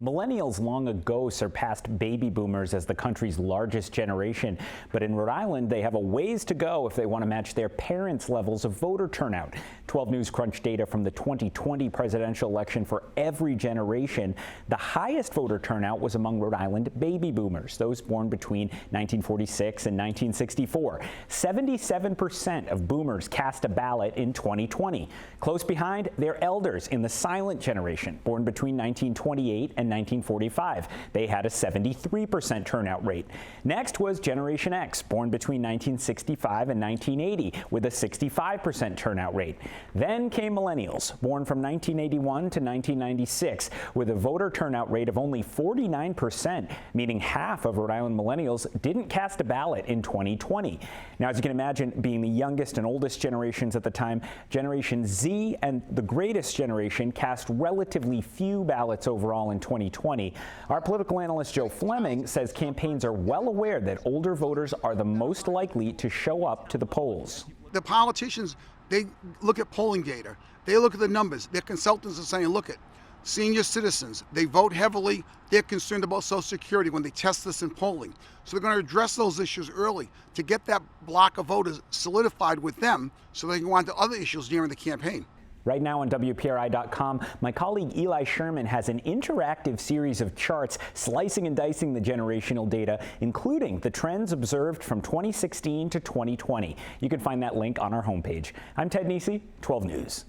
Millennials long ago surpassed baby boomers as the country's largest generation, but in Rhode Island, they have a ways to go if they want to match their parents' levels of voter turnout. 12 News crunched data from the 2020 presidential election for every generation. The highest voter turnout was among Rhode Island baby boomers, those born between 1946 and 1964. 77% of boomers cast a ballot in 2020. Close behind, their elders in the silent generation, born between 1928 and 1945. They had a 73% turnout rate. Next was Generation X, born between 1965 and 1980, with a 65% turnout rate. Then came Millennials, born from 1981 to 1996, with a voter turnout rate of only 49%, meaning half of Rhode Island Millennials didn't cast a ballot in 2020. Now, as you can imagine, being the youngest and oldest generations at the time, Generation Z and the greatest generation cast relatively few ballots overall in 2020. Our political analyst Joe Fleming says campaigns are well aware that older voters are the most likely to show up to the polls. The politicians, they look at polling data. They look at the numbers. Their consultants are saying, look at senior citizens. They vote heavily. They're concerned about Social Security when they test this in polling. So they're going to address those issues early to get that block of voters solidified with them so they can go on to other issues during the campaign. Right now on WPRI.com, my colleague Eli Sherman has an interactive series of charts slicing and dicing the generational data, including the trends observed from 2016 to 2020. You can find that link on our homepage. I'm Ted Nesi, 12 News.